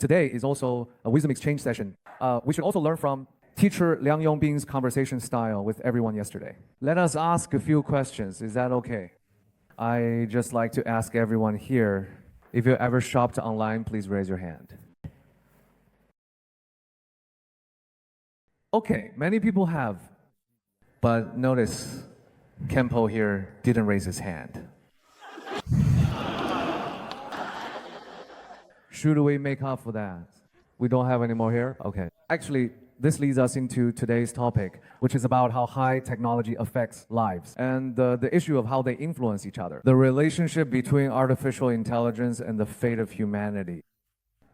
Today is also a wisdom exchange session. We should also learn from teacher Liang Yongbing's conversation style with everyone yesterday. Let us ask a few questions. Is that okay? I just like to ask everyone here, if you ever shopped online, please raise your hand. Okay, many people have, but notice Khenpo here didn't raise his hand. Should we make up for that? We don't have any more here? Okay. Actually, this leads us into today's topic, which is about how high technology affects lives and the issue of how they influence each other. The relationship between artificial intelligence and the fate of humanity.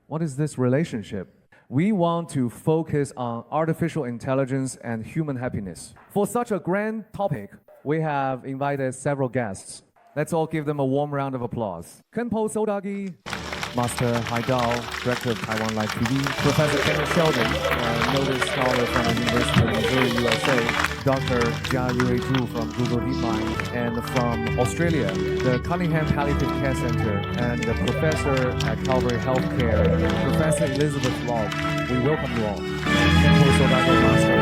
What is this relationship? We want to focus on artificial intelligence and human happiness. For such a grand topic, we have invited several guests. Let's all give them a warm round of applause. Khenpo Sodargye, Master Hai Tao, Director of Taiwan Live TV, Professor Sheldon, noted scholar from the University of Missouri, USA, Dr. Jiayue Zhu from Google DeepMind, and from Australia, the Cunningham Palliative Care Center, and the professor at Calvary Healthcare, Professor Elizabeth Lobb. We welcome you all. Khenpo Sodargye Master,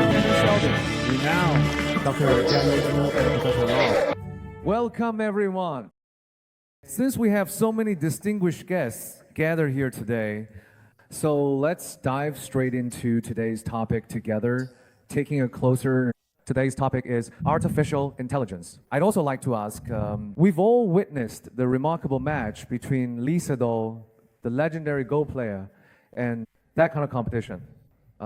Professor Sheldon, renowned Dr. Jiayue Zhu, and Professor Lobb. Welcome everyone. Since we have so many distinguished guests gathered here today, so let's dive straight into today's topic together, taking a closer. Today's topic is artificial intelligence. I'd also like to ask, we've all witnessed the remarkable match between Lee Sedol, the legendary Go player, and that kind of competition.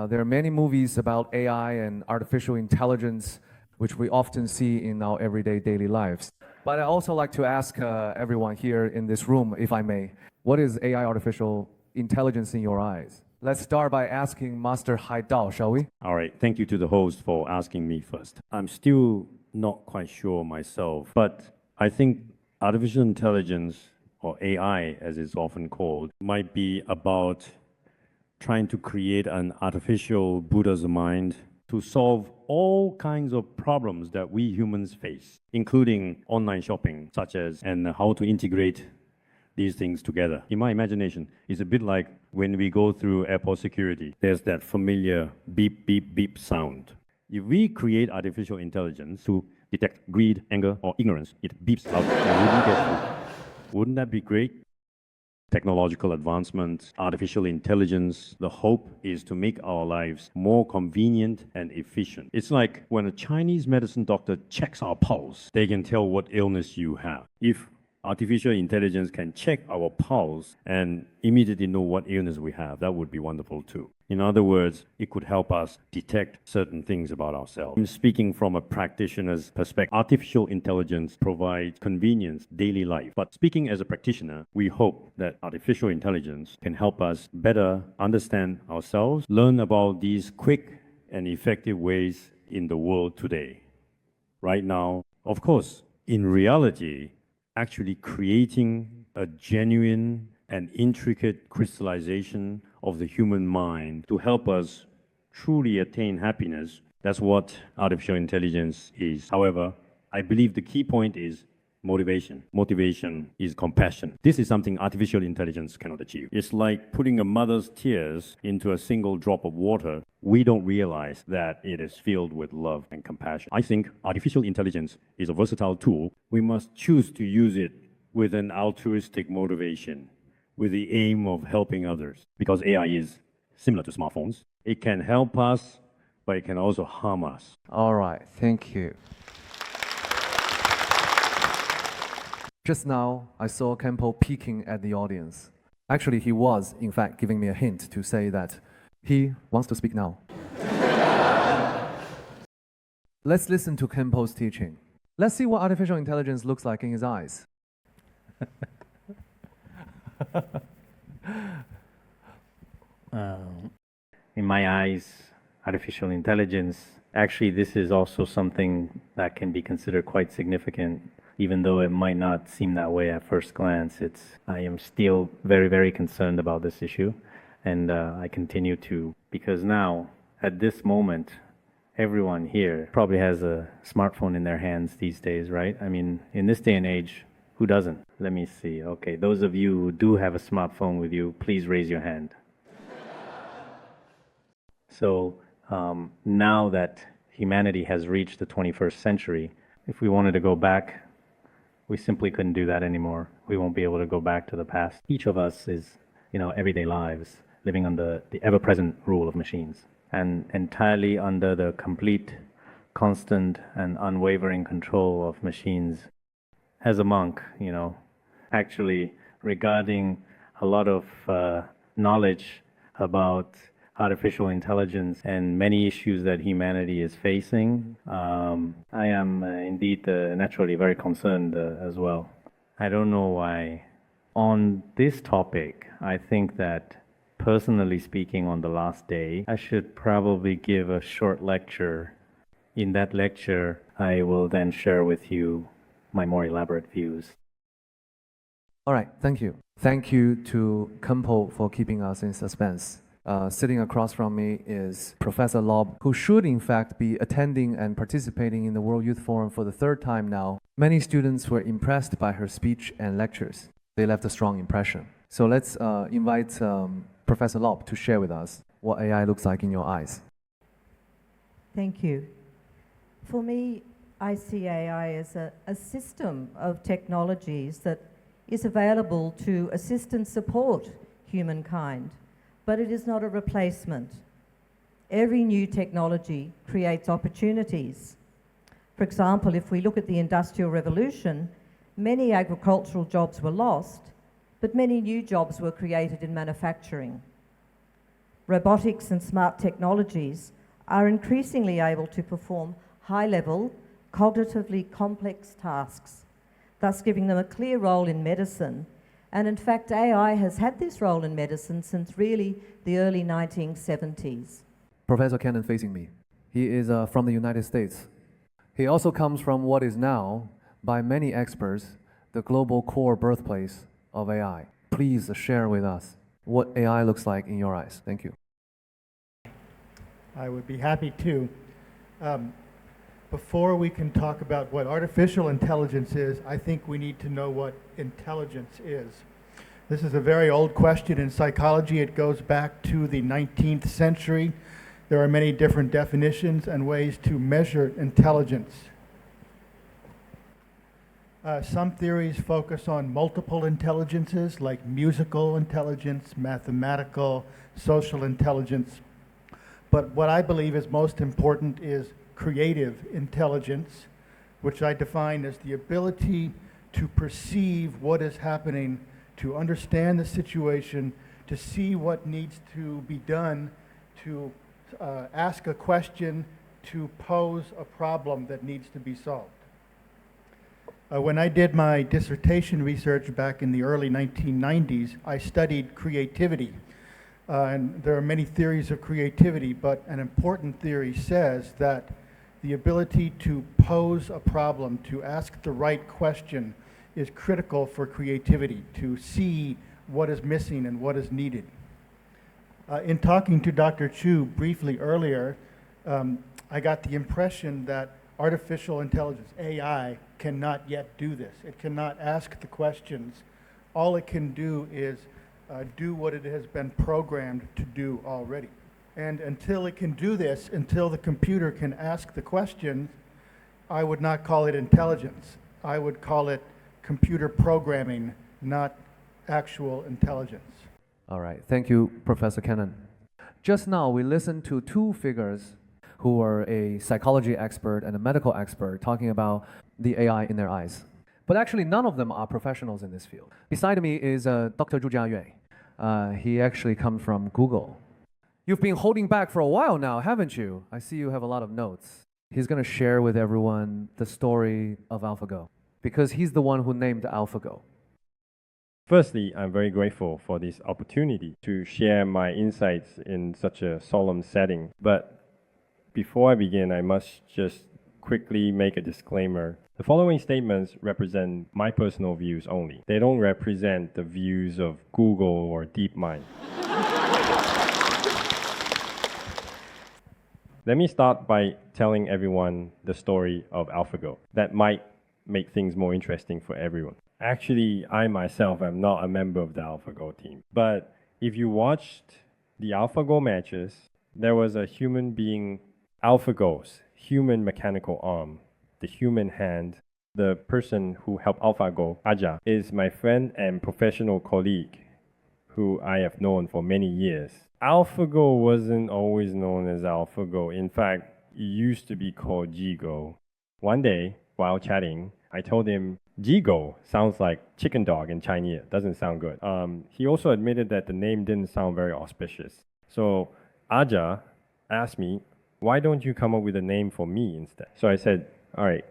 There are many movies about AI and artificial intelligence, which we often see in our everyday daily lives. But I also like to ask everyone here in this room, if I may, what is AI artificial intelligence in your eyes? Let's start by asking Master Hai Tao, shall we? All right, thank you to the host for asking me first. I'm still not quite sure myself, but I think artificial intelligence, or AI as it's often called, might be about trying to create an artificial Buddha's mind to solve all kinds of problems that we humans face, including online shopping, such as, and how to integrate these things together. In my imagination, it's a bit like when we go through airport security, there's that familiar beep, beep, beep sound. If we create artificial intelligence to detect greed, anger, or ignorance, it beeps out and wouldn't get through. Wouldn't that be great? Technological advancement, artificial intelligence, the hope is to make our lives more convenient and efficient. It's like when a Chinese medicine doctor checks our pulse, they can tell what illness you have. If artificial intelligence can check our pulse and immediately know what illness we have, that would be wonderful too. In other words, it could help us detect certain things about ourselves. I'm speaking from a practitioner's perspective. Artificial intelligence provides convenience, daily life. But speaking as a practitioner, we hope that artificial intelligence can help us better understand ourselves, learn about these quick and effective ways in the world today. Right now, of course, in reality, actually creating a genuine and intricate crystallization of the human mind to help us truly attain happiness. That's what artificial intelligence is. However, I believe the key point is motivation. Motivation is compassion. This is something artificial intelligence cannot achieve. It's like putting a mother's tears into a single drop of water. We don't realize that it is filled with love and compassion. I think artificial intelligence is a versatile tool. We must choose to use it with an altruistic motivation, with the aim of helping others. Because AI is similar to smartphones. It can help us, but it can also harm us. All right, thank you. Just now, I saw Khenpo peeking at the audience. Actually, he was, in fact, giving me a hint to say that he wants to speak now. Let's listen to Khenpo's teaching. Let's see what artificial intelligence looks like in his eyes. In my eyes, artificial intelligence, actually this is also something that can be considered quite significant, even though it might not seem that way at first glance. I am still very, very concerned about this issue, and I continue to, because now, at this moment, everyone here probably has a smartphone in their hands these days, right? I mean, in this day and age, Who doesn't? Let me see. Okay, those of you who do have a smartphone with you, please raise your hand. So now that humanity has reached the 21st century, if we wanted to go back, we simply couldn't do that anymore. We won't be able to go back to the past. Each of us is, everyday lives living under the ever-present rule of machines and entirely under the complete, constant, and unwavering control of machines. As a monk, actually regarding a lot of knowledge about artificial intelligence and many issues that humanity is facing, I am indeed naturally very concerned as well. I don't know why. On this topic, I think that personally speaking, on the last day, I should probably give a short lecture. In that lecture, I will then share with you my more elaborate views. All right, thank you. Thank you to Khenpo for keeping us in suspense. Sitting across from me is Professor Lobb, who should in fact be attending and participating in the World Youth Forum for the third time now. Many students were impressed by her speech and lectures. They left a strong impression. So let's invite Professor Lobb to share with us what AI looks like in your eyes. Thank you. For me, I see AI as a system of technologies that is available to assist and support humankind, but it is not a replacement. Every new technology creates opportunities. For example, if we look at the Industrial Revolution, many agricultural jobs were lost, but many new jobs were created in manufacturing. Robotics and smart technologies are increasingly able to perform high-level, cognitively complex tasks, thus giving them a clear role in medicine. And in fact, AI has had this role in medicine since really the early 1970s. Professor Cannon facing me. He is from the United States. He also comes from what is now, by many experts, the global core birthplace of AI. Please share with us what AI looks like in your eyes. Thank you. I would be happy to. Before we can talk about what artificial intelligence is, I think we need to know what intelligence is. This is a very old question in psychology. It goes back to the 19th century. There are many different definitions and ways to measure intelligence. Some theories focus on multiple intelligences, like musical intelligence, mathematical, social intelligence. But what I believe is most important is creative intelligence, which I define as the ability to perceive what is happening, to understand the situation, to see what needs to be done, to ask a question, to pose a problem that needs to be solved. When I did my dissertation research back in the early 1990s, I studied creativity. And there are many theories of creativity, but an important theory says that the ability to pose a problem, to ask the right question, is critical for creativity, to see what is missing and what is needed. In talking to Dr. Chu briefly earlier, I got the impression that artificial intelligence, AI, cannot yet do this. It cannot ask the questions. All it can do is do what it has been programmed to do already. And until it can do this, until the computer can ask the questions, I would not call it intelligence. I would call it computer programming, not actual intelligence. All right, thank you, Professor Cannon. Just now, we listened to two figures who are a psychology expert and a medical expert talking about the AI in their eyes. But actually, none of them are professionals in this field. Beside me is Dr. Zhu Jiayue. He actually comes from Google. You've been holding back for a while now, haven't you? I see you have a lot of notes. He's going to share with everyone the story of AlphaGo, because he's the one who named AlphaGo. Firstly, I'm very grateful for this opportunity to share my insights in such a solemn setting. But before I begin, I must just quickly make a disclaimer. The following statements represent my personal views only. They don't represent the views of Google or DeepMind. Let me start by telling everyone the story of AlphaGo. That might make things more interesting for everyone. Actually, I myself am not a member of the AlphaGo team. But if you watched the AlphaGo matches, there was a human being, AlphaGo's human mechanical arm, the human hand. The person who helped AlphaGo, Aja, is my friend and professional colleague who I have known for many years. AlphaGo wasn't always known as AlphaGo. In fact, it used to be called Jigo. One day, while chatting, I told him, Jigo sounds like chicken dog in Chinese. Doesn't sound good. He also admitted that the name didn't sound very auspicious. So Aja asked me, why don't you come up with a name for me instead? So I said, all right,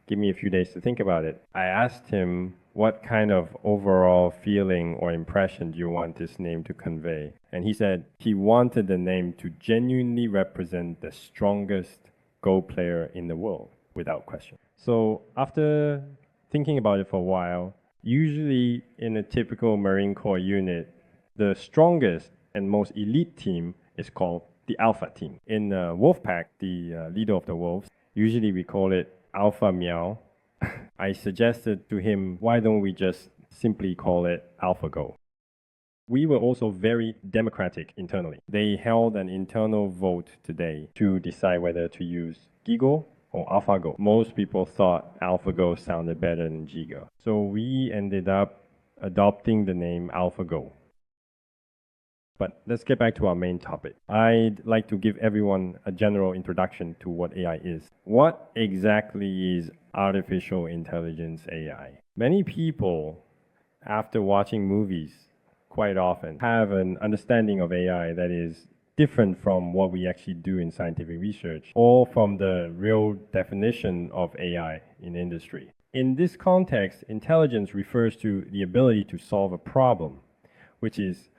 give me a few days to think about it. I asked him, what kind of overall feeling or impression do you want this name to convey? And he said he wanted the name to genuinely represent the strongest Go player in the world, without question. So after thinking about it for a while, usually in a typical Marine Corps unit, the strongest and most elite team is called the Alpha team. In Wolfpack, the leader of the wolves, usually we call it Alpha Meow. I suggested to him, why don't we just simply call it AlphaGo? We were also very democratic internally. They held an internal vote today to decide whether to use Gigo or AlphaGo. Most people thought AlphaGo sounded better than Gigo. So we ended up adopting the name AlphaGo. But let's get back to our main topic. I'd like to give everyone a general introduction to what AI is. What exactly is artificial intelligence AI? Many people, after watching movies, quite often have an understanding of AI that is different from what we actually do in scientific research or from the real definition of AI in industry. In this context, intelligence refers to the ability to solve a problem, which is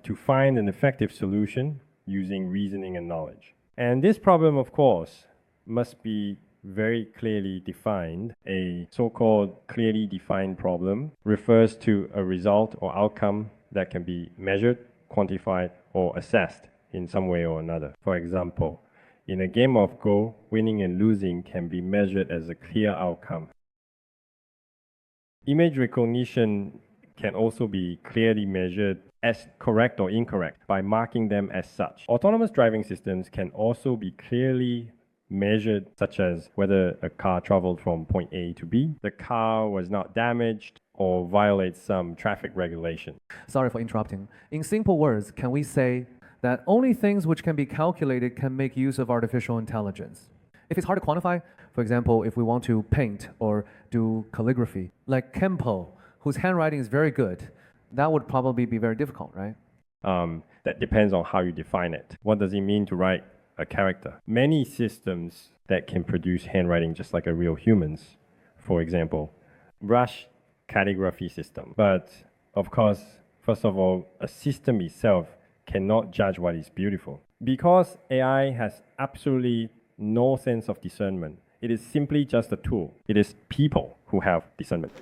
to find an effective solution using reasoning and knowledge. And this problem, of course, must be very clearly defined. A so-called clearly defined problem refers to a result or outcome that can be measured, quantified, or assessed in some way or another. For example, in a game of Go, winning and losing can be measured as a clear outcome. Image recognition can also be clearly measured as correct or incorrect by marking them as such. Autonomous driving systems can also be clearly measured, such as whether a car traveled from point A to B, the car was not damaged, or violates some traffic regulation. Sorry for interrupting. In simple words, can we say that only things which can be calculated can make use of artificial intelligence? If it's hard to quantify, for example, if we want to paint or do calligraphy, like Khenpo, whose handwriting is very good, that would probably be very difficult, right? That depends on how you define it. What does it mean to write a character? Many systems that can produce handwriting just like a real humans, for example, brush calligraphy system. But of course, first of all, a system itself cannot judge what is beautiful. Because AI has absolutely no sense of discernment, it is simply just a tool. It is people who have discernment.